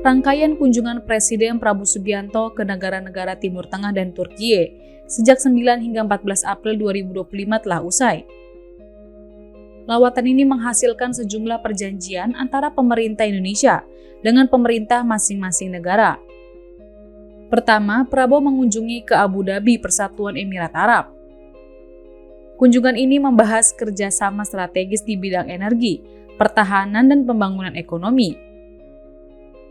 rangkaian kunjungan Presiden Prabowo Subianto ke negara-negara Timur Tengah dan Turkiye sejak 9 hingga 14 April 2025 telah usai. Lawatan ini menghasilkan sejumlah perjanjian antara pemerintah Indonesia dengan pemerintah masing-masing negara. Pertama, Prabowo mengunjungi ke Abu Dhabi, Persatuan Emirat Arab. Kunjungan ini membahas kerjasama strategis di bidang energi, pertahanan, dan pembangunan ekonomi.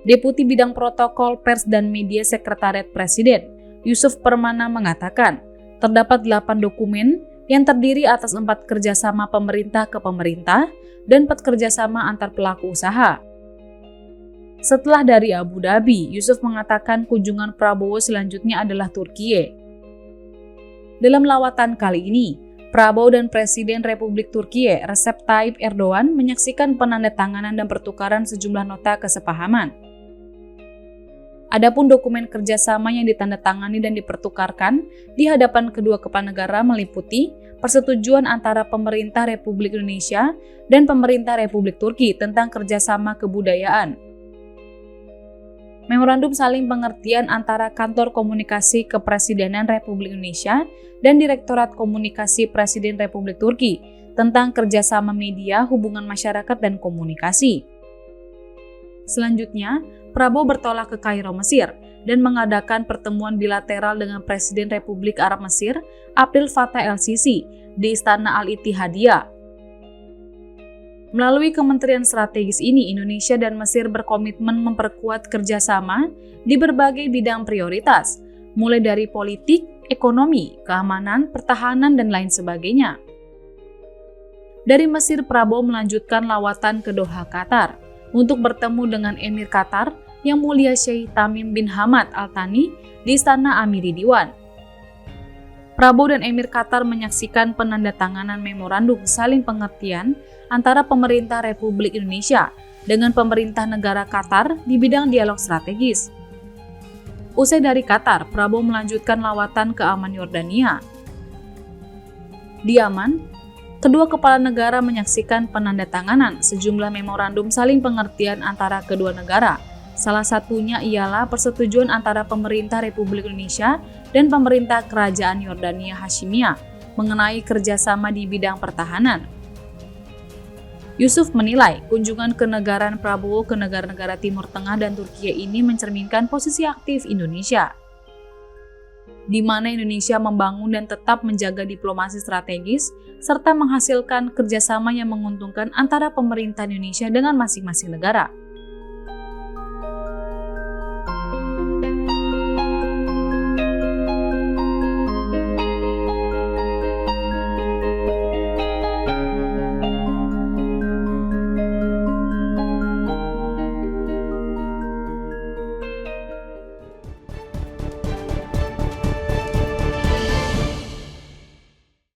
Deputi Bidang Protokol Pers dan Media Sekretariat Presiden, Yusuf Permana mengatakan, terdapat 8 dokumen yang terdiri atas 4 kerjasama pemerintah ke pemerintah dan 4 kerjasama antar pelaku usaha. Setelah dari Abu Dhabi, Yusuf mengatakan kunjungan Prabowo selanjutnya adalah Turkiye. Dalam lawatan kali ini, Prabowo dan Presiden Republik Turkiye, Recep Tayyip Erdogan, menyaksikan penandatanganan dan pertukaran sejumlah nota kesepahaman. Adapun dokumen kerjasama yang ditandatangani dan dipertukarkan di hadapan kedua kepala negara meliputi persetujuan antara pemerintah Republik Indonesia dan pemerintah Republik Turki tentang kerjasama kebudayaan. Memorandum saling pengertian antara Kantor Komunikasi Kepresidenan Republik Indonesia dan Direktorat Komunikasi Presiden Republik Turki tentang kerjasama media, hubungan masyarakat, dan komunikasi. Selanjutnya, Prabowo bertolak ke Kairo, Mesir, dan mengadakan pertemuan bilateral dengan Presiden Republik Arab Mesir, Abdel Fattah el-Sisi, di Istana Al-Ittihadiyah. Melalui Kementerian Strategis ini, Indonesia dan Mesir berkomitmen memperkuat kerjasama di berbagai bidang prioritas, mulai dari politik, ekonomi, keamanan, pertahanan, dan lain sebagainya. Dari Mesir, Prabowo melanjutkan lawatan ke Doha, Qatar, untuk bertemu dengan Emir Qatar Yang Mulia Sheikh Tamim bin Hamad Al Thani di Istana Amiri Diwan. Prabowo dan Emir Qatar menyaksikan penandatanganan memorandum saling pengertian antara pemerintah Republik Indonesia dengan pemerintah negara Qatar di bidang dialog strategis. Usai dari Qatar, Prabowo melanjutkan lawatan ke Amman, Yordania. Di Amman, kedua kepala negara menyaksikan penandatanganan sejumlah memorandum saling pengertian antara kedua negara. Salah satunya ialah persetujuan antara pemerintah Republik Indonesia dan pemerintah Kerajaan Yordania Hashimiyah mengenai kerjasama di bidang pertahanan. Yusuf menilai kunjungan kenegaraan Prabowo ke negara-negara Timur Tengah dan Turkiye ini mencerminkan posisi aktif Indonesia, di mana Indonesia membangun dan tetap menjaga diplomasi strategis serta menghasilkan kerjasama yang menguntungkan antara pemerintah Indonesia dengan masing-masing negara.